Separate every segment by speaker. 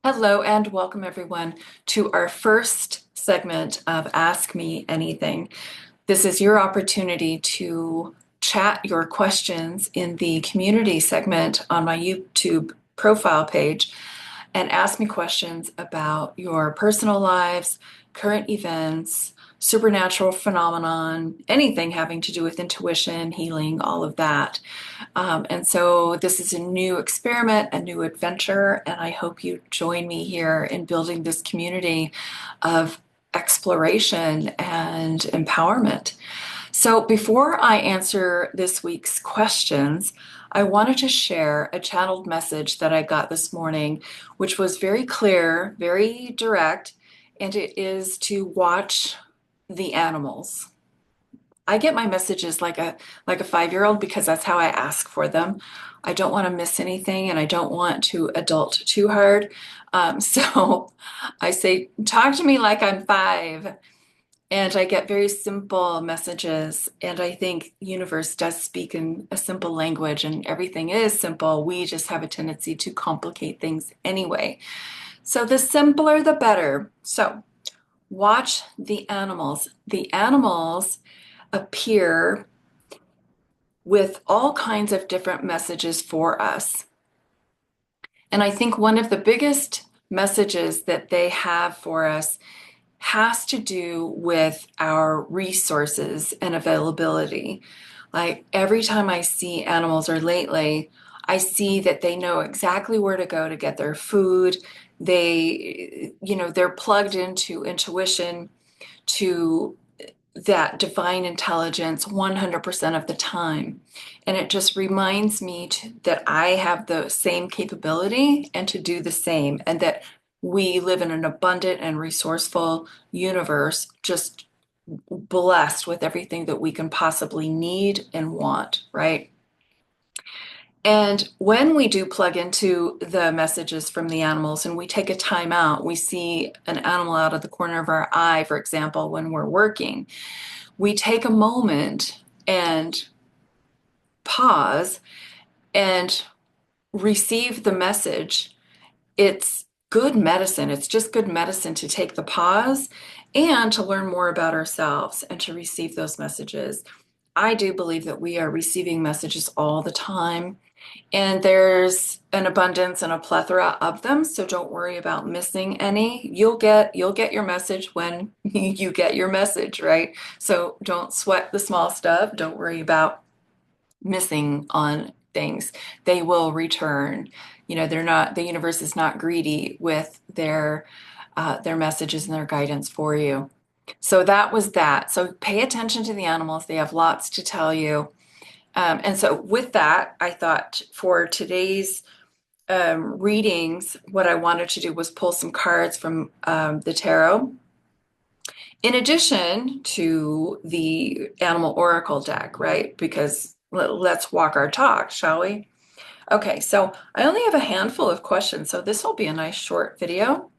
Speaker 1: Hello and welcome everyone to our first segment of Ask Me Anything. This is your opportunity to chat your questions in the community segment on my YouTube profile page and ask me questions about your personal lives, current events, supernatural phenomenon, anything having to do with intuition, healing, all of that. And so this is a new experiment, a new adventure, and I hope you join me here in building this community of exploration and empowerment. So before I answer this week's questions, I wanted to share a channeled message that I got this morning, which was very clear, very direct, and it is to watch the animals. I get my messages like a 5-year-old because that's how I ask for them. I don't want to miss anything and I don't want to adult too hard. So I say, talk to me like I'm 5. And I get very simple messages. And I think universe does speak in a simple language and everything is simple. We just have a tendency to complicate things anyway. So the simpler, the better. So watch the animals. The animals appear with all kinds of different messages for us. And I think one of the biggest messages that they have for us has to do with our resources and availability. Like every time I see animals or lately, I see that they know exactly where to go to get their food. They're plugged into intuition, to that divine intelligence 100% of the time. And it just reminds me that I have the same capability and to do the same, and that we live in an abundant and resourceful universe, just blessed with everything that we can possibly need and want, right? And when we do plug into the messages from the animals and we take a time out, we see an animal out of the corner of our eye, for example, when we're working, we take a moment and pause and receive the message. It's good medicine. It's just good medicine to take the pause and to learn more about ourselves and to receive those messages. I do believe that we are receiving messages all the time, and there's an abundance and a plethora of them, so don't worry about missing any. You'll get your message when you get your message, right? So don't sweat the small stuff. Don't worry about missing on things. They will return. The universe is not greedy with their messages and their guidance for you. So that was that. So pay attention to the animals. They have lots to tell you. And so, with that, I thought for today's readings, what I wanted to do was pull some cards from the tarot, in addition to the Animal Oracle deck, right? Because let's walk our talk, shall we? Okay, so I only have a handful of questions, so this will be a nice short video.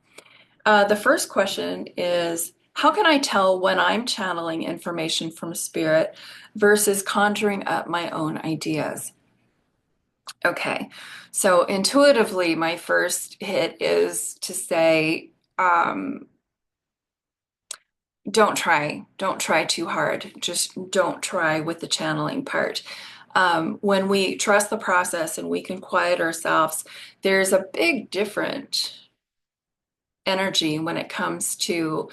Speaker 1: The first question is, how can I tell when I'm channeling information from spirit versus conjuring up my own ideas? Okay, so intuitively, my first hit is to say, don't try too hard. Just don't try with the channeling part. When we trust the process and we can quiet ourselves, there's a big different energy when it comes to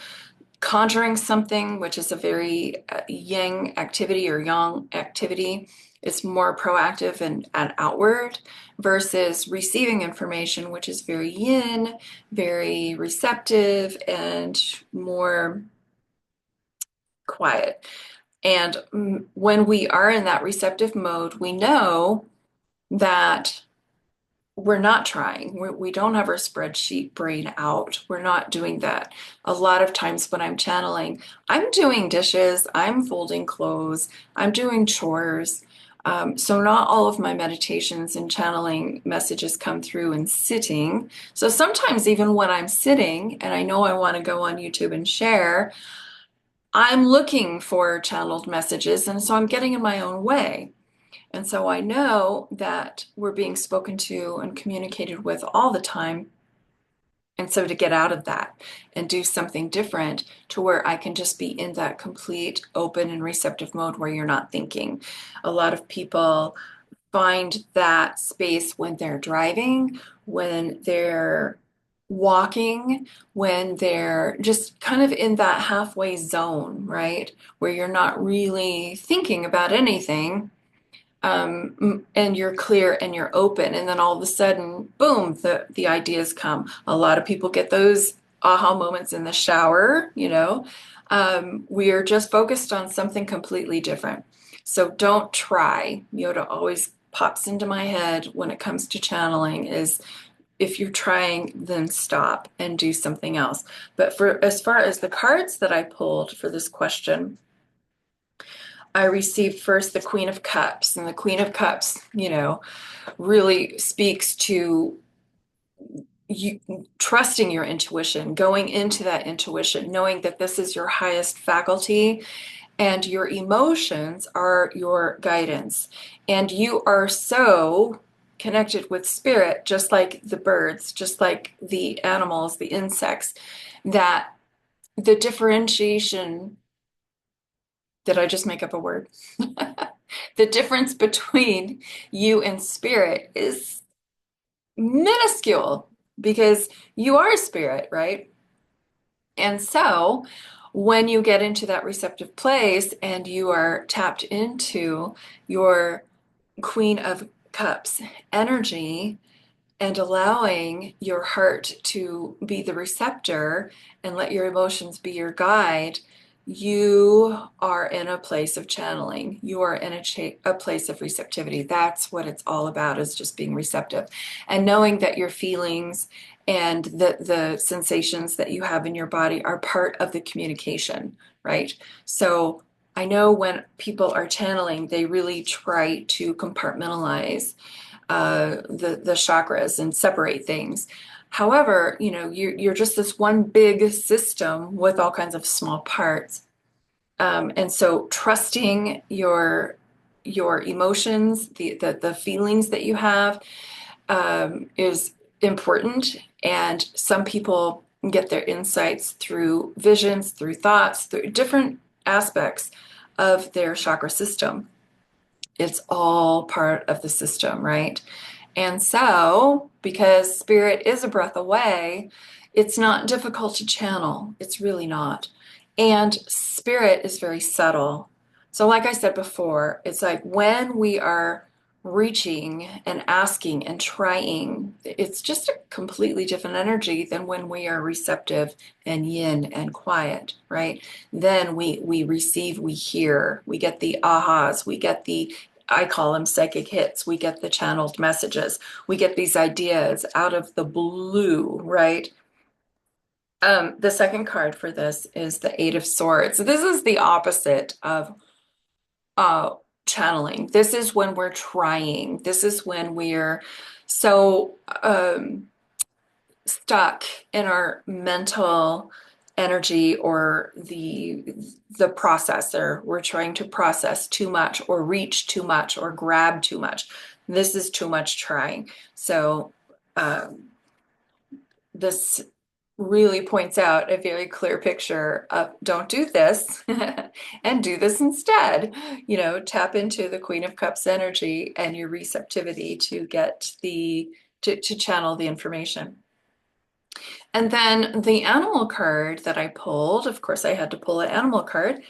Speaker 1: conjuring something, which is a very yang activity or yang activity. It's more proactive and outward versus receiving information, which is very yin, very receptive, and more quiet. And when we are in that receptive mode, we know that we're not trying. We don't have our spreadsheet brain out. We're not doing that. A lot of times when I'm channeling, I'm doing dishes, I'm folding clothes, I'm doing chores. So not all of my meditations and channeling messages come through in sitting. So sometimes even when I'm sitting and I know I want to go on YouTube and share, I'm looking for channeled messages, and so I'm getting in my own way. And so I know that we're being spoken to and communicated with all the time. And so to get out of that and do something different to where I can just be in that complete open and receptive mode where you're not thinking. A lot of people find that space when they're driving, when they're walking, when they're just kind of in that halfway zone, right? Where you're not really thinking about anything, and you're clear and you're open, and then all of a sudden, boom, the ideas come. A lot of people get those aha moments in the shower, you know. We are just focused on something completely different. So don't try. Yoda always pops into my head when it comes to channeling is if you're trying, then stop and do something else. But for as far as the cards that I pulled for this question, I received first the Queen of Cups, and the Queen of Cups, you know, really speaks to you trusting your intuition, going into that intuition, knowing that this is your highest faculty and your emotions are your guidance. And you are so connected with spirit, just like the birds, just like the animals, the insects, that the differentiation, did I just make up a word? The difference between you and spirit is minuscule because you are spirit, right? And so when you get into that receptive place and you are tapped into your Queen of Cups energy and allowing your heart to be the receptor and let your emotions be your guide, you are in a place of channeling. You are in a place of receptivity. That's what it's all about, is just being receptive and knowing that your feelings and the sensations that you have in your body are part of the communication, right? So I know when people are channeling, they really try to compartmentalize the chakras and separate things. However, you know, you're just this one big system with all kinds of small parts. And so trusting your emotions, the feelings that you have, is important. And some people get their insights through visions, through thoughts, through different aspects of their chakra system. It's all part of the system, right? And so, because spirit is a breath away, it's not difficult to channel. It's really not. And spirit is very subtle. So, like I said before, it's like when we are reaching and asking and trying, it's just a completely different energy than when we are receptive and yin and quiet, right? Then we receive, we hear, we get the ahas, we get the, I call them psychic hits. We get the channeled messages. We get these ideas out of the blue, right? The second card for this is the Eight of Swords. This is the opposite of uh, channeling. This is when we're trying. This is when we're so stuck in our mental energy or the processor. We're trying to process too much or reach too much or grab too much. This is too much trying. So um, this really points out a very clear picture of don't do this and do this instead. You know, tap into the Queen of Cups energy and your receptivity to get to channel the information. And then the animal card that I pulled, of course, I had to pull an animal card,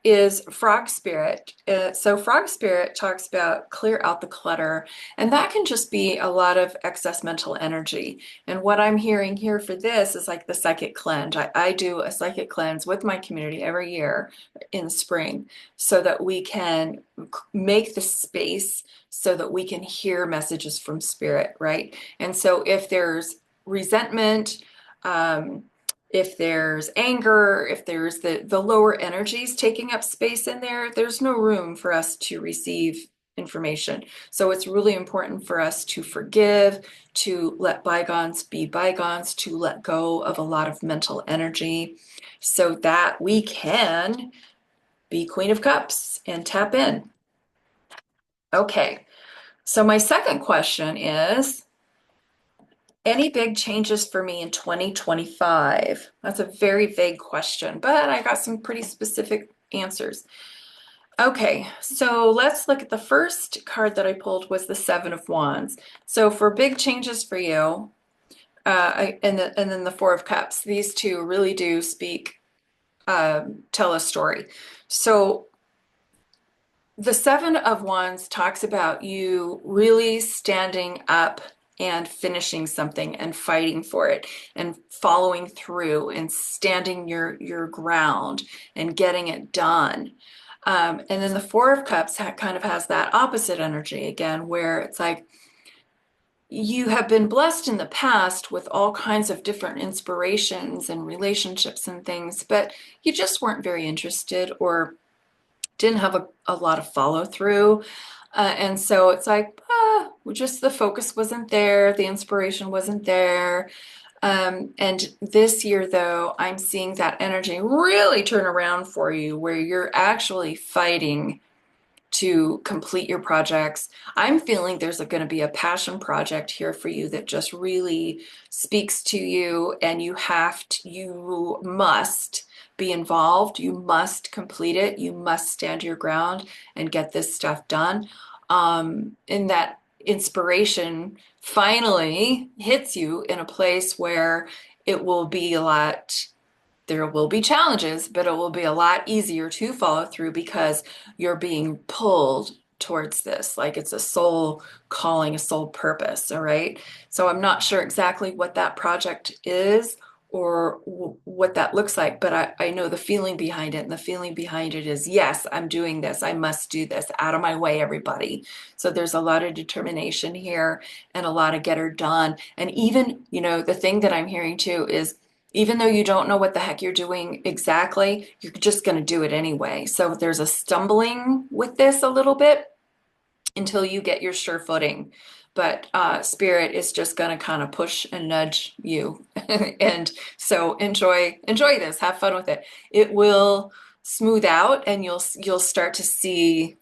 Speaker 1: is Frog Spirit. So, Frog Spirit talks about clear out the clutter, and that can just be a lot of excess mental energy. And what I'm hearing here for this is like the psychic cleanse. I do a psychic cleanse with my community every year in the spring so that we can make the space so that we can hear messages from spirit, right? And so, if there's resentment, if there's anger, if there's the lower energies taking up space in there, there's no room for us to receive information. So it's really important for us to forgive, to let bygones be bygones, to let go of a lot of mental energy so that we can be Queen of Cups and tap in. Okay, so my second question is, Any big changes for me in 2025? That's a very vague question, but I got some pretty specific answers. Okay, so let's look at the first card that I pulled was the Seven of Wands. So for big changes for you, and then the Four of Cups, these two really do speak, tell a story. So the Seven of Wands talks about you really standing up and finishing something and fighting for it and following through and standing your ground and getting it done. And then the Four of Cups kind of has that opposite energy again, where it's like you have been blessed in the past with all kinds of different inspirations and relationships and things, but you just weren't very interested or didn't have a lot of follow through. And so it's like, just the focus wasn't there, the inspiration wasn't there. And this year, though, I'm seeing that energy really turn around for you, where you're actually fighting to complete your projects. I'm feeling there's going to be a passion project here for you that just really speaks to you, and you must be involved. You must complete it. You must stand your ground and get this stuff done. And that inspiration finally hits you in a place where it will be a lot there will be challenges, but it will be a lot easier to follow through because you're being pulled towards this. Like it's a soul calling, a soul purpose. All right. So I'm not sure exactly what that project is or what that looks like, but I know the feeling behind it. And the feeling behind it is, yes, I'm doing this. I must do this. Out of my way, everybody. So there's a lot of determination here and a lot of get her done. And even, the thing that I'm hearing too is, even though you don't know what the heck you're doing exactly, you're just going to do it anyway. So there's a stumbling with this a little bit until you get your sure footing. But Spirit is just going to kind of push and nudge you. And so enjoy this. Have fun with it. It will smooth out and you'll start to see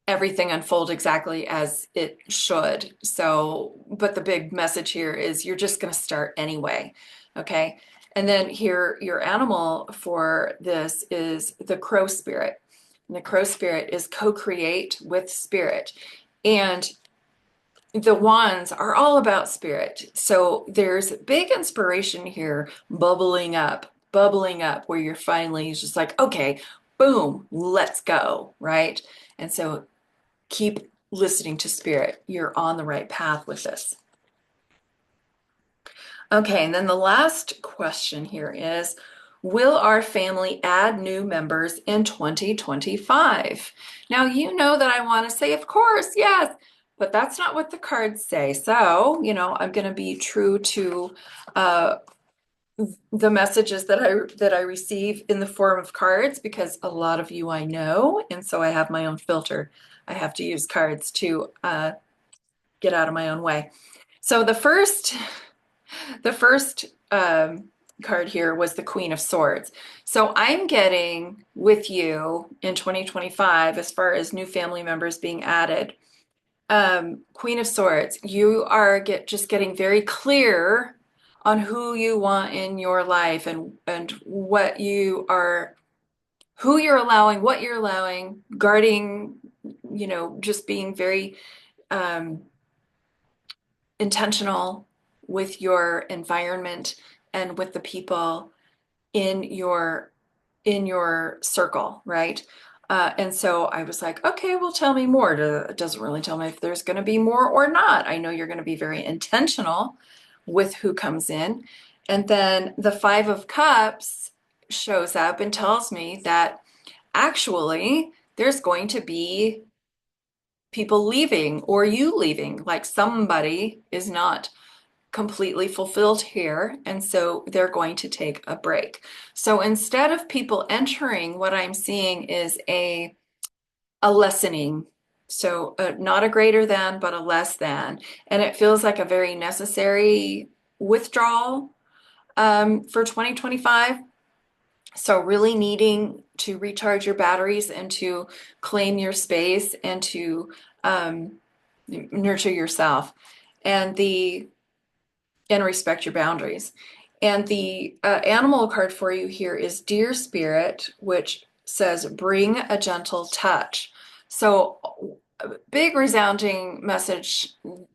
Speaker 1: everything unfold exactly as it should. So, but the big message here is you're just going to start anyway. Okay. And then here, your animal for this is the crow spirit. And the crow spirit is co-create with spirit. And the wands are all about spirit. So there's big inspiration here bubbling up, where you're finally just like, okay, boom, let's go. Right. And so keep listening to spirit. You're on the right path with this. Okay, and then the last question here is, will our family add new members in 2025? Now, you know that I want to say, of course, yes, but that's not what the cards say. So, I'm going to be true to uh, the messages that I receive in the form of cards, because a lot of you I know, and so I have my own filter. I have to use cards to get out of my own way. So the first card here was the Queen of Swords. So I'm getting with you in 2025 as far as new family members being added. Queen of Swords, you are just getting very clear on who you want in your life and what you are, who you're allowing, what you're allowing, guarding, just being very um, intentional with your environment and with the people in your circle, right? And so I was like, okay, well, tell me more. It doesn't really tell me if there's going to be more or not. I know you're going to be very intentional with who comes in. And then the Five of Cups shows up and tells me that actually there's going to be people leaving or you leaving, like somebody is not completely fulfilled here, and so they're going to take a break. So instead of people entering, what I'm seeing is a lessening. So not a greater than, but a less than. And it feels like a very necessary withdrawal for 2025. So really needing to recharge your batteries and to claim your space and to nurture yourself. And the and respect your boundaries. And the animal card for you here is Dear Spirit, which says bring a gentle touch. So, a big resounding message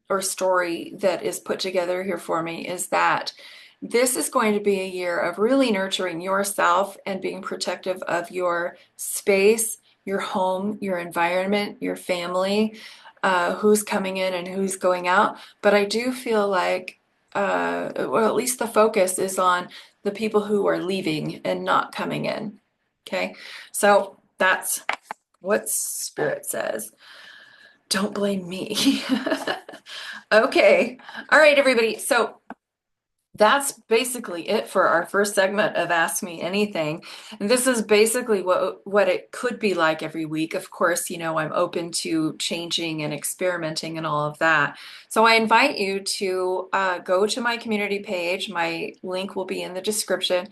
Speaker 1: or story that is put together here for me is that this is going to be a year of really nurturing yourself and being protective of your space, your home, your environment, your family, who's coming in and who's going out. But I do feel like, well, at least the focus is on the people who are leaving and not coming in. Okay, so that's what Spirit says. Don't blame me. Okay, all right, everybody. So that's basically it for our first segment of Ask Me Anything. And this is basically what it could be like every week. Of course, you know, I'm open to changing and experimenting and all of that. So I invite you to go to my community page. My link will be in the description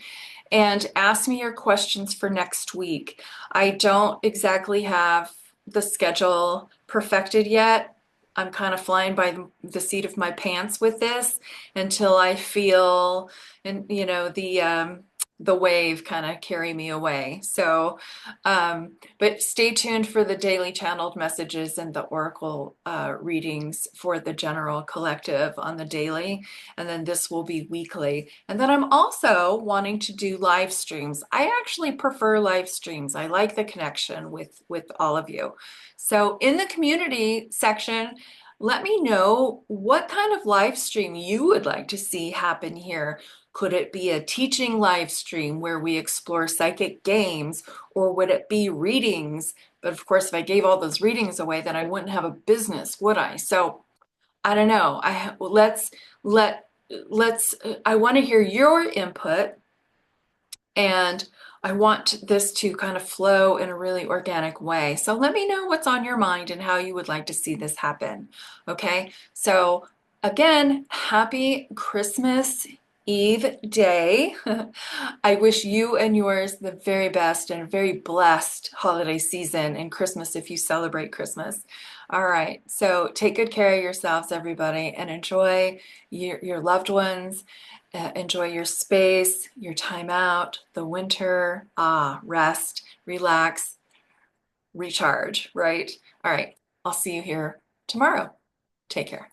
Speaker 1: and ask me your questions for next week. I don't exactly have the schedule perfected yet. I'm kind of flying by the seat of my pants with this until I feel, and you know, the wave kind of carry me away. So, but stay tuned for the daily channeled messages and the oracle readings for the general collective on the daily, and then this will be weekly. And then I'm also wanting to do live streams. I actually prefer live streams. I like the connection with all of you. So in the community section, let me know what kind of live stream you would like to see happen here. Could it be a teaching live stream where we explore psychic games, or would it be readings? But of course, if I gave all those readings away, then I wouldn't have a business, would I? So I don't know. Let let's I want to hear your input, and I want this to kind of flow in a really organic way. So let me know what's on your mind and how you would like to see this happen. Okay. So again, happy Christmas Eve day. I wish you and yours the very best and a very blessed holiday season and Christmas if you celebrate Christmas. All right. So take good care of yourselves, everybody, and enjoy your loved ones. Enjoy your space, your time out, the winter. Rest, relax, recharge, right? All right. I'll see you here tomorrow. Take care.